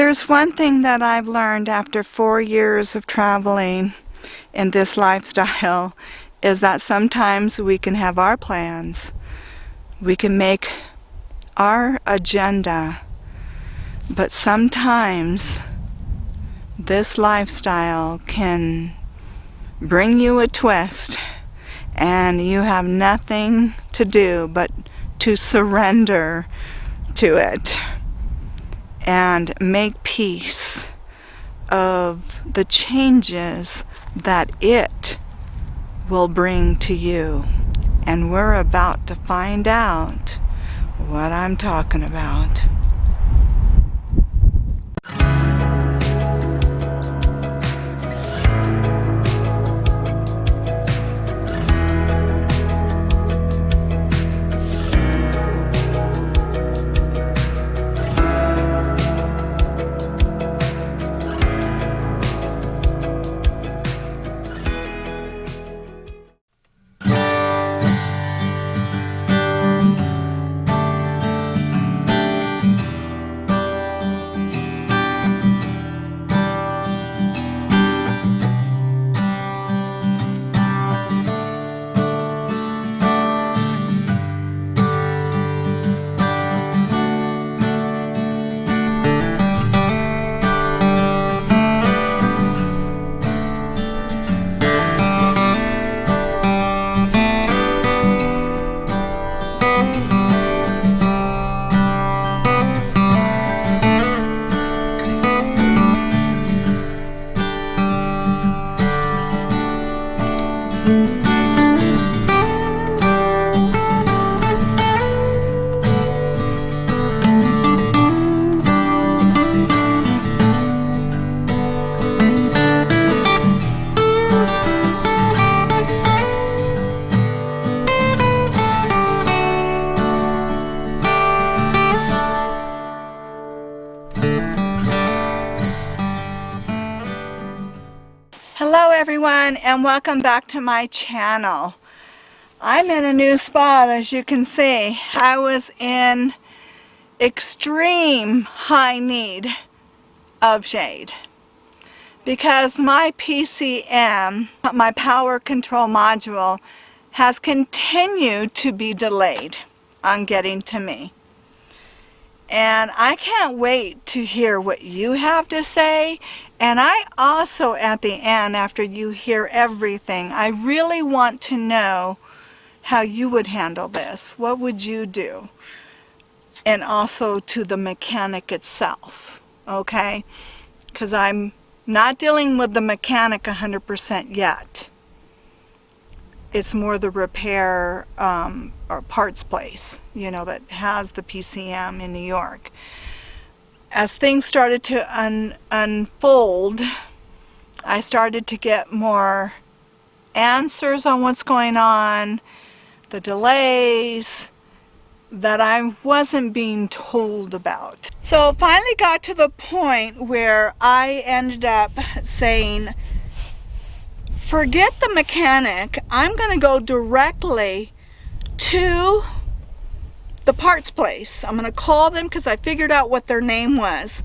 There's one thing that I've learned after 4 years of traveling in this lifestyle is that sometimes we can have our plans, we can make our agenda, but sometimes this lifestyle can bring you a twist and you have nothing to do but to surrender to it and make peace of the changes that it will bring to you. And we're about to find out what I'm talking about. Hello everyone, and welcome back to my channel. I'm in a new spot, as you can see. I was in extreme high need of shade because my PCM, my power control module, has continued to be delayed on getting to me. And I can't wait to hear what you have to say. And I also, at the end, after you hear everything, I really want to know how you would handle this. What would you do? And also to the mechanic itself, okay? Because I'm not dealing with the mechanic 100% yet. It's more the repair or parts place, you know, that has the PCM in New York. As things started to unfold, I started to get more answers on what's going on, the delays that I wasn't being told about. So it finally got to the point where I ended up saying, forget the mechanic, I'm going to go directly to the parts place. I'm going to call them because I figured out what their name was.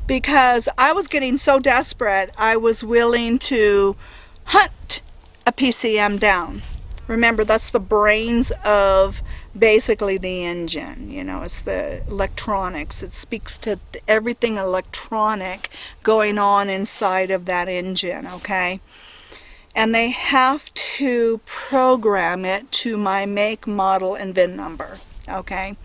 Because I was getting so desperate, I was willing to hunt a PCM down. Remember, that's the brains of basically the engine. You know, it's the electronics. It speaks to everything electronic going on inside of that engine, okay? And they have to program it to my make, model, and VIN number, okay?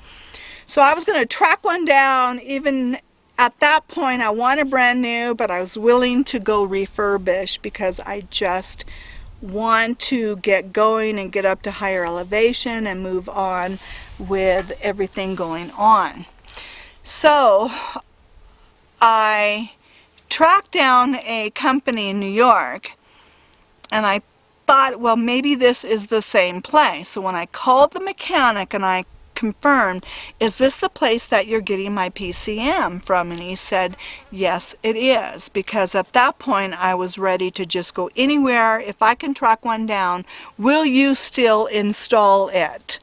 So I was going to track one down. Even at that point, I wanted brand new, but I was willing to go refurbish because I just want to get going and get up to higher elevation and move on with everything going on. So I tracked down a company in New York, and I thought, well, maybe this is the same place. So when I called the mechanic and I confirmed, is this the place that you're getting my PCM from? And he said, yes, it is. Because at that point, I was ready to just go anywhere. If I can track one down, will you still install it?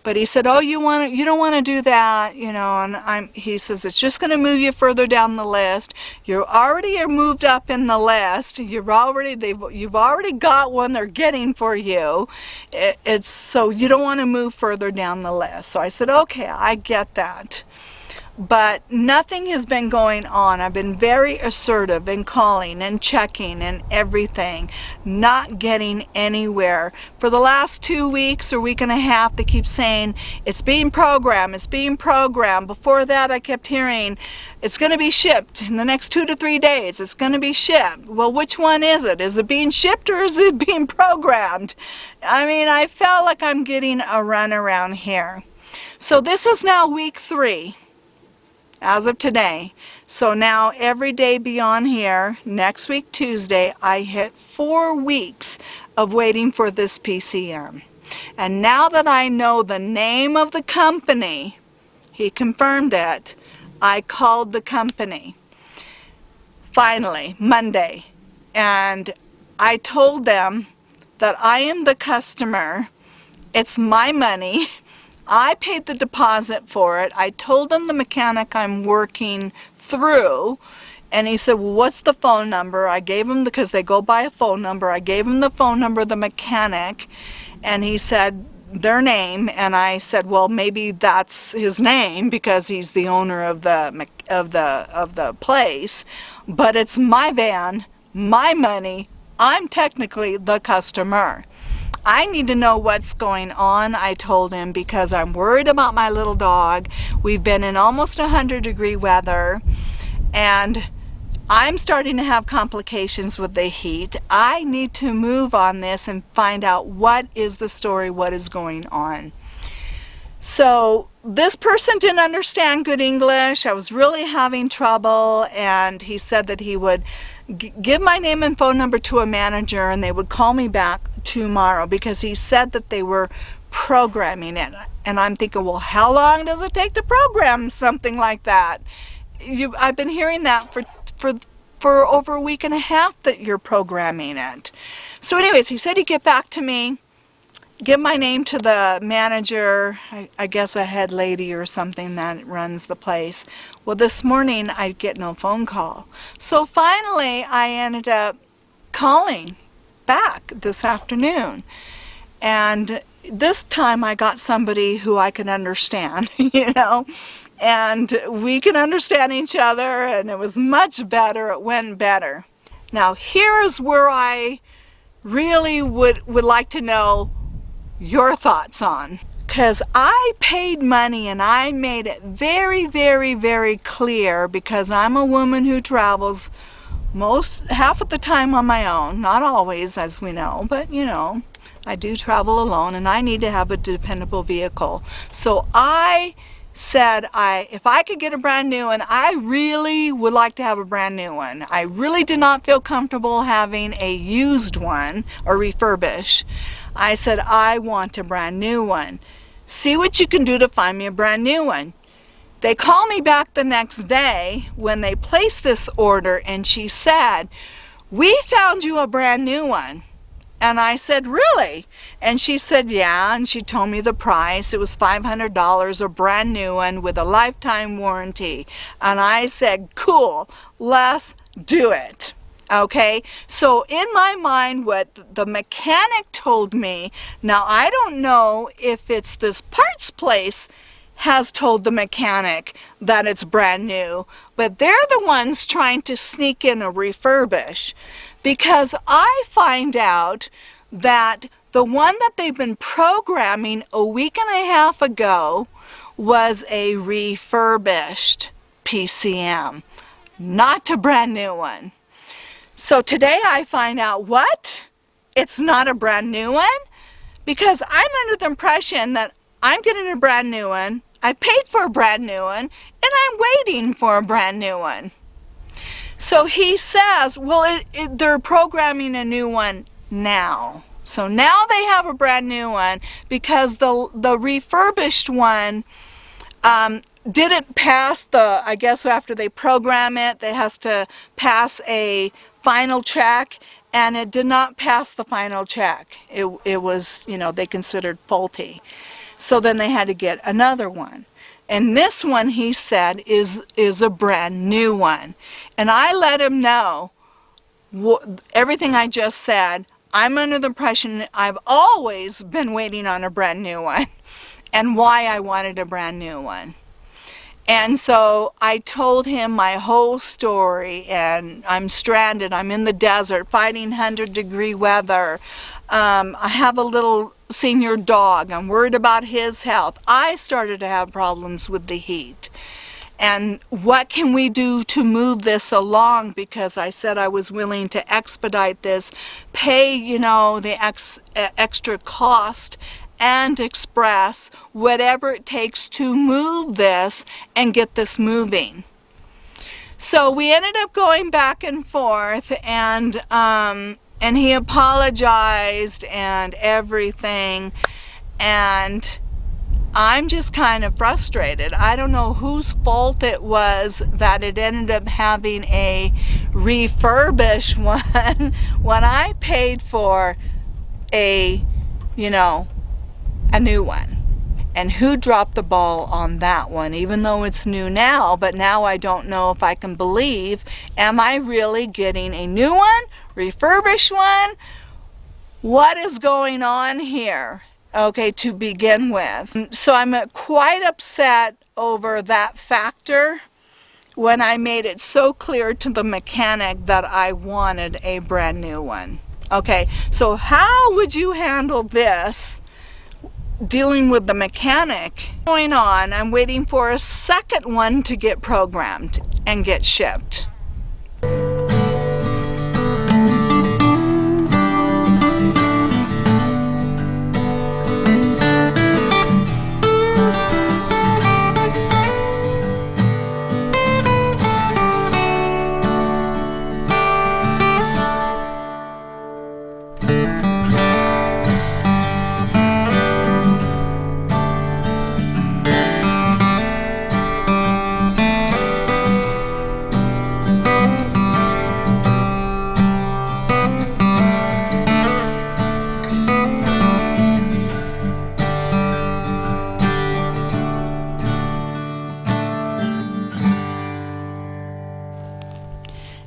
But he said, oh, you don't want to do that, you know, and he says, it's just going to move you further down the list. You already are moved up in the list. You've already got one they're getting for you. It's so you don't want to move further down the list. So I said, okay, I get that. But nothing has been going on. I've been very assertive in calling and checking and everything, not getting anywhere. For the last 2 weeks or week and a half, they keep saying, it's being programmed, it's being programmed. Before that, I kept hearing, it's going to be shipped in the next 2 to 3 days. It's going to be shipped. Well, which one is it? Is it being shipped or is it being programmed? I mean, I felt like I'm getting a run around here. So this is now week 3. As of today. So now every day beyond here, next week Tuesday, I hit 4 weeks of waiting for this PCM. And now that I know the name of the company, he confirmed it, I called the company. Finally, Monday. And I told them that I am the customer. It's my money. I paid the deposit for it. I told him the mechanic I'm working through, and he said, well, what's the phone number? I gave him, because they go by a phone number, I gave him the phone number of the mechanic, and he said their name, and I said, well, maybe that's his name because he's the owner of the place, but it's my van, my money. I'm technically the customer. I need to know what's going on, I told him, because I'm worried about my little dog. We've been in almost 100-degree weather, and I'm starting to have complications with the heat. I need to move on this and find out what is the story, what is going on. So this person didn't understand good English. I was really having trouble, and he said that he would give my name and phone number to a manager and they would call me back tomorrow, because he said that they were programming it. And I'm thinking, well, how long does it take to program something like that? I've been hearing that for over a week and a half that you're programming it. So anyways, he said he'd get back to me, give my name to the manager, I guess a head lady or something that runs the place. Well, this morning I get no phone call. So finally I ended up calling back this afternoon. And this time I got somebody who I can understand, you know, and we can understand each other, and it was much better. It went better. Now here is where I really would like to know your thoughts on, because I paid money and I made it very, very, very clear, because I'm a woman who travels half of the time on my own, not always, as we know, but you know, I do travel alone and I need to have a dependable vehicle. So I said if I could get a brand new one, I really would like to have a brand new one. I really did not feel comfortable having a used one or refurbished. I said, I want a brand new one. See what you can do to find me a brand new one. They called me back the next day when they placed this order, and she said, we found you a brand new one. And I said, really? And she said, yeah, and she told me the price. It was $500, a brand new one with a lifetime warranty. And I said, cool, let's do it. Okay, so in my mind, what the mechanic told me, now I don't know if it's this parts place has told the mechanic that it's brand new, but they're the ones trying to sneak in a refurbish, because I find out that the one that they've been programming a week and a half ago was a refurbished PCM, not a brand new one. So today I find out what? It's not a brand new one? Because I'm under the impression that I'm getting a brand new one, I paid for a brand new one, and I'm waiting for a brand new one. So he says, well, they're programming a new one now. So now they have a brand new one, because the refurbished one didn't pass the, I guess after they program it, they has to pass a final check, and it did not pass the final check. It was, you know, they considered faulty. So then they had to get another one. And this one, he said, is a brand new one. And I let him know everything I just said. I'm under the impression I've always been waiting on a brand new one, and why I wanted a brand new one. And so I told him my whole story, and I'm stranded, I'm in the desert, fighting 100-degree weather. I have a little senior dog, I'm worried about his health. I started to have problems with the heat. And what can we do to move this along? Because I said I was willing to expedite this, pay, you know, the extra cost, and express whatever it takes to move this and get this moving. So we ended up going back and forth, and he apologized and everything, and I'm just kind of frustrated. I don't know whose fault it was that it ended up having a refurbished one when I paid for a, you know, a new one. And who dropped the ball on that one, even though it's new now, but now I don't know if I can believe, am I really getting a new one, refurbished one? What is going on here? Okay, to begin with. So I'm quite upset over that factor when I made it so clear to the mechanic that I wanted a brand new one. Okay, so how would you handle this dealing with the mechanic? Going on, I'm waiting for a second one to get programmed and get shipped.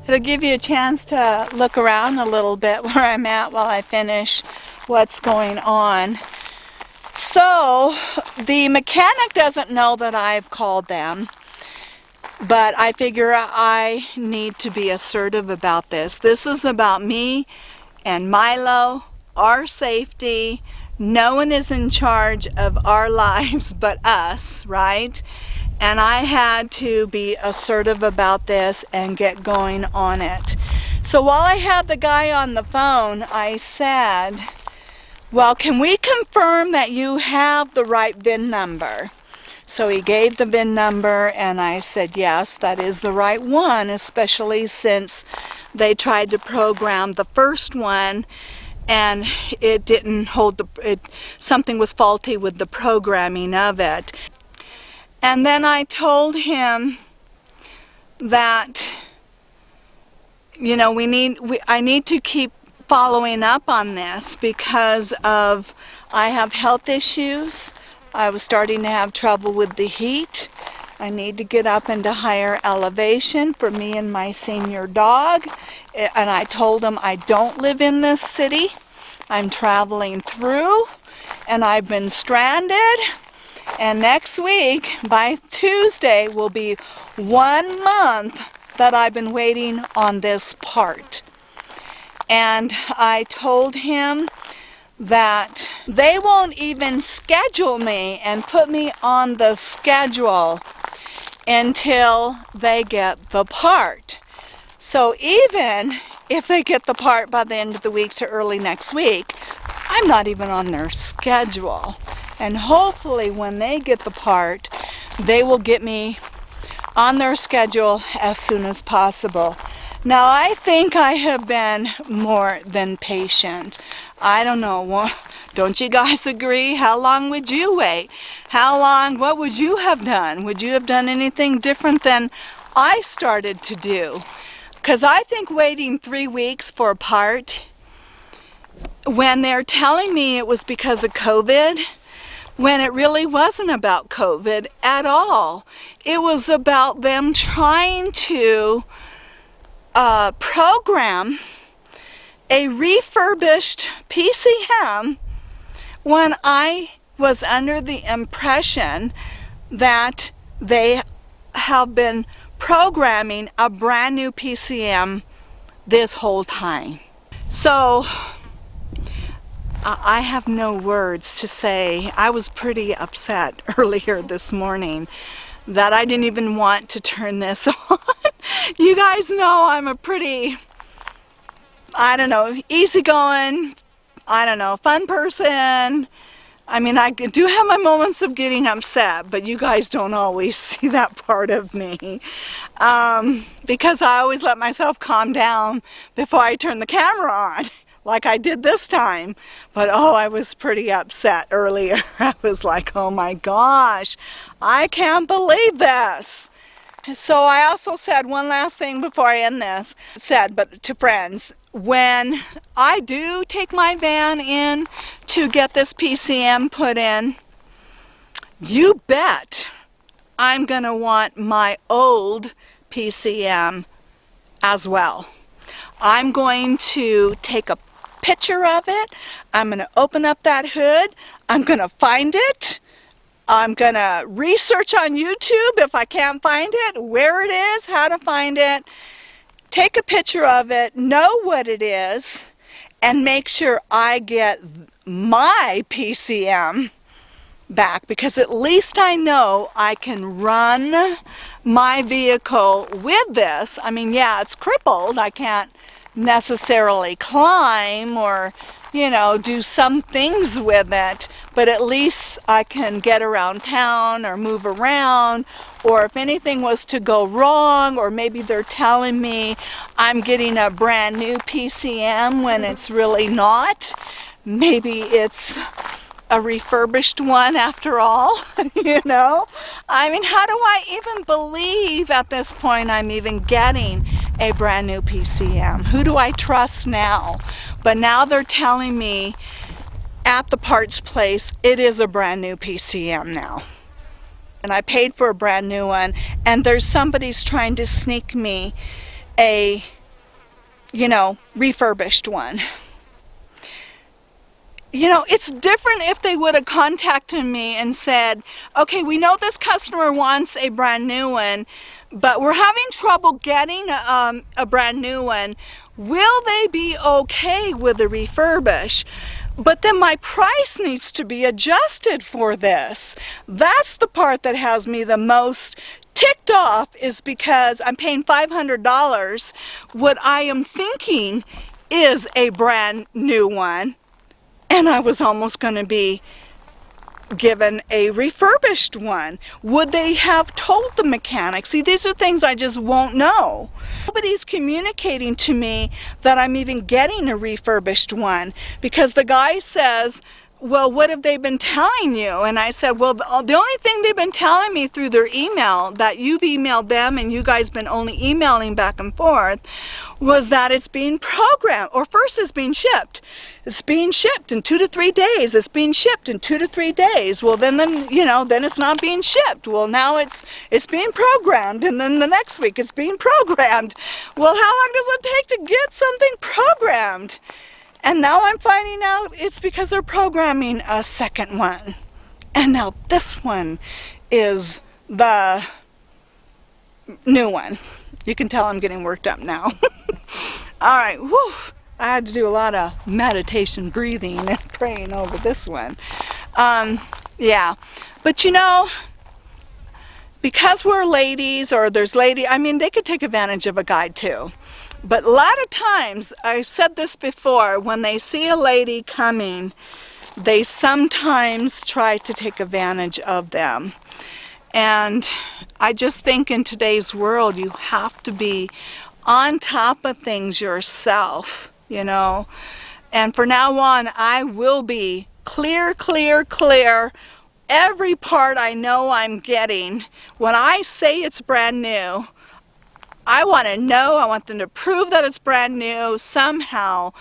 It'll give you a chance to look around a little bit where I'm at while I finish what's going on. So the mechanic doesn't know that I've called them, but I figure I need to be assertive about this. This is about me and Milo, our safety. No one is in charge of our lives but us, right? And I had to be assertive about this and get going on it. So while I had the guy on the phone, I said, well, can we confirm that you have the right VIN number? So he gave the VIN number, and I said, yes, that is the right one, especially since they tried to program the first one and it didn't hold something was faulty with the programming of it. And then I told him that, you know, I need to keep following up on this because of I have health issues. I was starting to have trouble with the heat. I need to get up into higher elevation for me and my senior dog. And I told him I don't live in this city. I'm traveling through, and I've been stranded. And next week, by Tuesday, will be 1 month that I've been waiting on this part. And I told him that they won't even schedule me and put me on the schedule until they get the part. So even if they get the part by the end of the week to early next week, I'm not even on their schedule. And hopefully when they get the part, they will get me on their schedule as soon as possible. Now, I think I have been more than patient. I don't know, don't you guys agree? How long would you wait? How long, what would you have done? Would you have done anything different than I started to do? Because I think waiting 3 weeks for a part, when they're telling me it was because of COVID, when it really wasn't about COVID at all. It was about them trying to program a refurbished PCM when I was under the impression that they have been programming a brand new PCM this whole time. So I have no words to say. I was pretty upset earlier this morning that I didn't even want to turn this on. You guys know I'm a pretty, I don't know, easygoing, I don't know, fun person. I mean, I do have my moments of getting upset, but you guys don't always see that part of me. Because I always let myself calm down before I turn the camera on, like I did this time. But oh, I was pretty upset earlier. I was like, oh my gosh, I can't believe this. So I also said one last thing before I end this. But to friends, when I do take my van in to get this PCM put in, you bet I'm gonna want my old PCM as well. I'm going to take a picture of it. I'm gonna open up that hood. I'm gonna find it. I'm gonna research on YouTube if I can't find it, where it is, how to find it, take a picture of it, know what it is, and make sure I get my PCM back, because at least I know I can run my vehicle with this. I mean, yeah, it's crippled. I can't necessarily climb or, you know, do some things with it, but at least I can get around town or move around, or if anything was to go wrong, or maybe they're telling me I'm getting a brand new PCM when it's really not. Maybe it's a refurbished one after all, you know? I mean, how do I even believe at this point I'm even getting a brand new PCM? Who do I trust now? But now they're telling me at the parts place it is a brand new PCM now. And I paid for a brand new one, and there's somebody's trying to sneak me a, you know, refurbished one. You know, it's different if they would have contacted me and said, okay, we know this customer wants a brand new one, but we're having trouble getting a brand new one. Will they be okay with the refurbish? But then my price needs to be adjusted for this. That's the part that has me the most ticked off, is because I'm paying $500. What I am thinking is a brand new one. And I was almost going to be given a refurbished one. Would they have told the mechanic? See, these are things I just won't know. Nobody's communicating to me that I'm even getting a refurbished one, because the guy says, well, what have they been telling you? And I said, well, the only thing they've been telling me through their email, that you've emailed them and you guys been only emailing back and forth, was that it's being programmed, or first it's being shipped. It's being shipped in 2 to 3 days. It's being shipped in 2 to 3 days. Well, then you know, then it's not being shipped. Well, now it's being programmed, and then the next week it's being programmed. Well, how long does it take to get something programmed? And now I'm finding out it's because they're programming a second one. And now this one is the new one. You can tell I'm getting worked up now. All right, whew. I had to do a lot of meditation, breathing, and praying over this one. Yeah, but you know, because we're ladies, or there's I mean, they could take advantage of a guy too. But a lot of times, I've said this before, when they see a lady coming, they sometimes try to take advantage of them. And I just think in today's world, you have to be on top of things yourself, you know. And from now on, I will be clear, clear, clear. Every part I know I'm getting, when I say it's brand new, I want to know, I want them to prove that it's brand new somehow.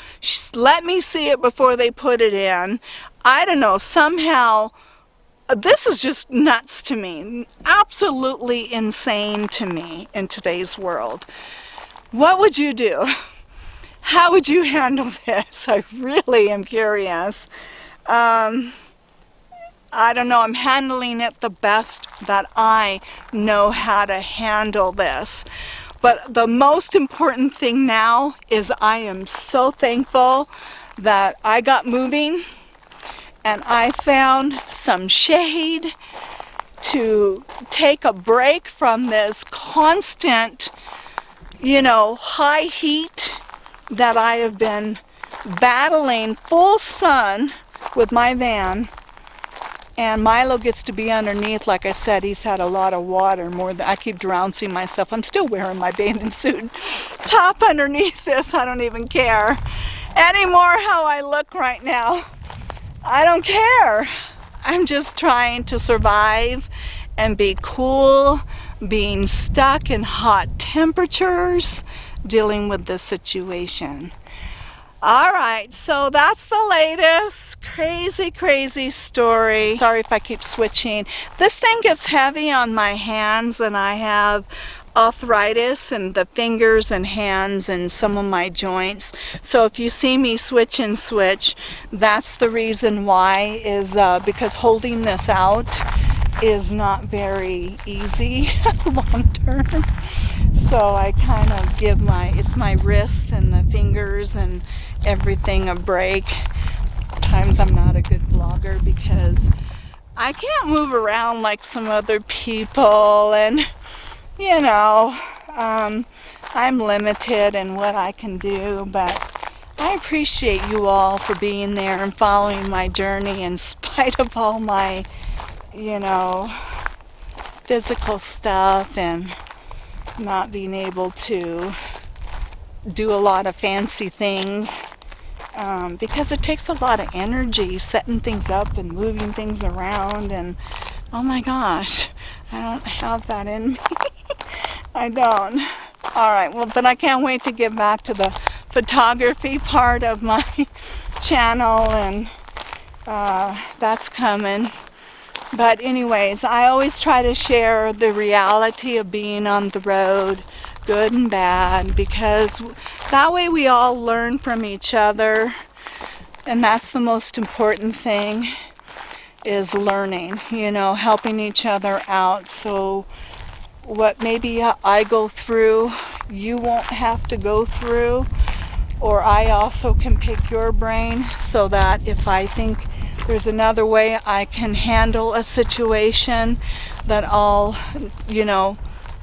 Let me see it before they put it in. I don't know, somehow this is just nuts to me, absolutely insane to me in today's world. What would you do? How would you handle this? I really am curious. I don't know, I'm handling it the best that I know how to handle this. But the most important thing now is I am so thankful that I got moving and I found some shade to take a break from this constant, high heat that I have been battling full sun with my van. And Milo gets to be underneath. Like I said, he's had a lot of water, more than I keep drowning myself. I'm still wearing my bathing suit top underneath this. I don't even care anymore how I look right now. I don't care. I'm just trying to survive and be cool, being stuck in hot temperatures, dealing with this situation. All right, so that's the latest crazy story. Sorry if I keep switching. This thing gets heavy on my hands, and I have arthritis in the fingers and hands and some of my joints. So if you see me switch and switch, that's the reason why, is because holding this out is not very easy long term. So I kind of give it's my wrist and the fingers and everything a break. Times I'm not a good vlogger because I can't move around like some other people, and I'm limited in what I can do, but I appreciate you all for being there and following my journey in spite of all my, physical stuff and not being able to do a lot of fancy things, because it takes a lot of energy setting things up and moving things around, and oh my gosh, I don't have that in me. I don't. All right, well, but I can't wait to get back to the photography part of my channel, and that's coming. But anyways, I always try to share the reality of being on the road, good and bad, because that way we all learn from each other, and that's the most important thing, is learning, helping each other out. So what maybe I go through, you won't have to go through, or I also can pick your brain so that if I think there's another way I can handle a situation, that I'll,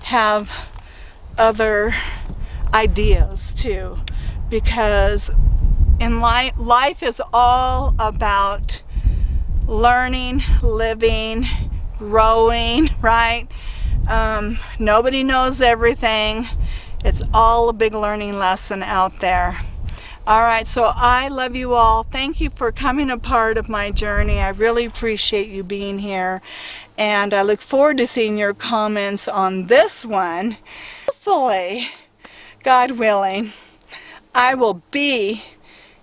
have other ideas too. Because in life is all about learning, living, growing, right? Nobody knows everything. It's all a big learning lesson out there. All right, so I love you all. Thank you for coming a part of my journey. I really appreciate you being here, and I look forward to seeing your comments on this one. Hopefully, God willing, I will be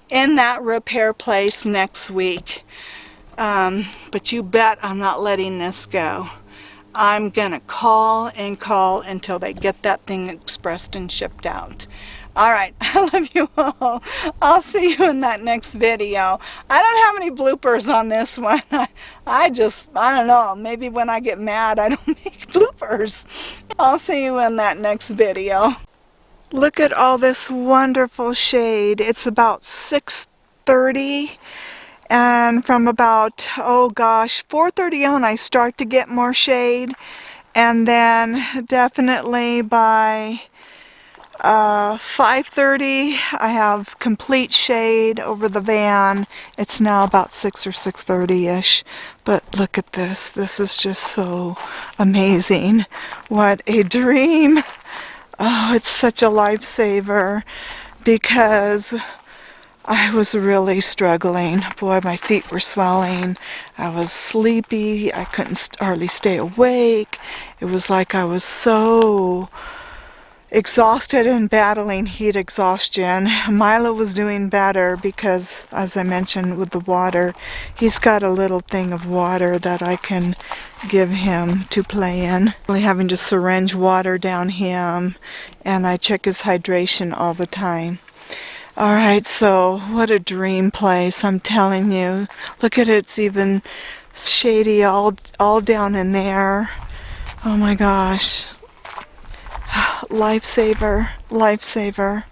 in that repair place next week. But you bet I'm not letting this go. I'm gonna call and call until they get that thing expressed and shipped out. All right, I love you all. I'll see you in that next video. I don't have any bloopers on this one. I don't know, maybe when I get mad I don't make bloopers. I'll see you in that next video. Look at all this wonderful shade. It's about 6:30, and from about, 4:30 on I start to get more shade, and then definitely by 5:30 I have complete shade over the van. It's now about 6 or 6:30-ish, but look at this. This is just so amazing. What a dream. Oh, it's such a lifesaver, because I was really struggling. Boy, my feet were swelling. I was sleepy. I couldn't hardly stay awake. It was like I was so exhausted and battling heat exhaustion. Milo was doing better because, as I mentioned with the water, he's got a little thing of water that I can give him to play in. Only having to syringe water down him, and I check his hydration all the time. Alright, so what a dream place, I'm telling you. Look at it, it's even shady all down in there. Oh my gosh. Lifesaver, lifesaver.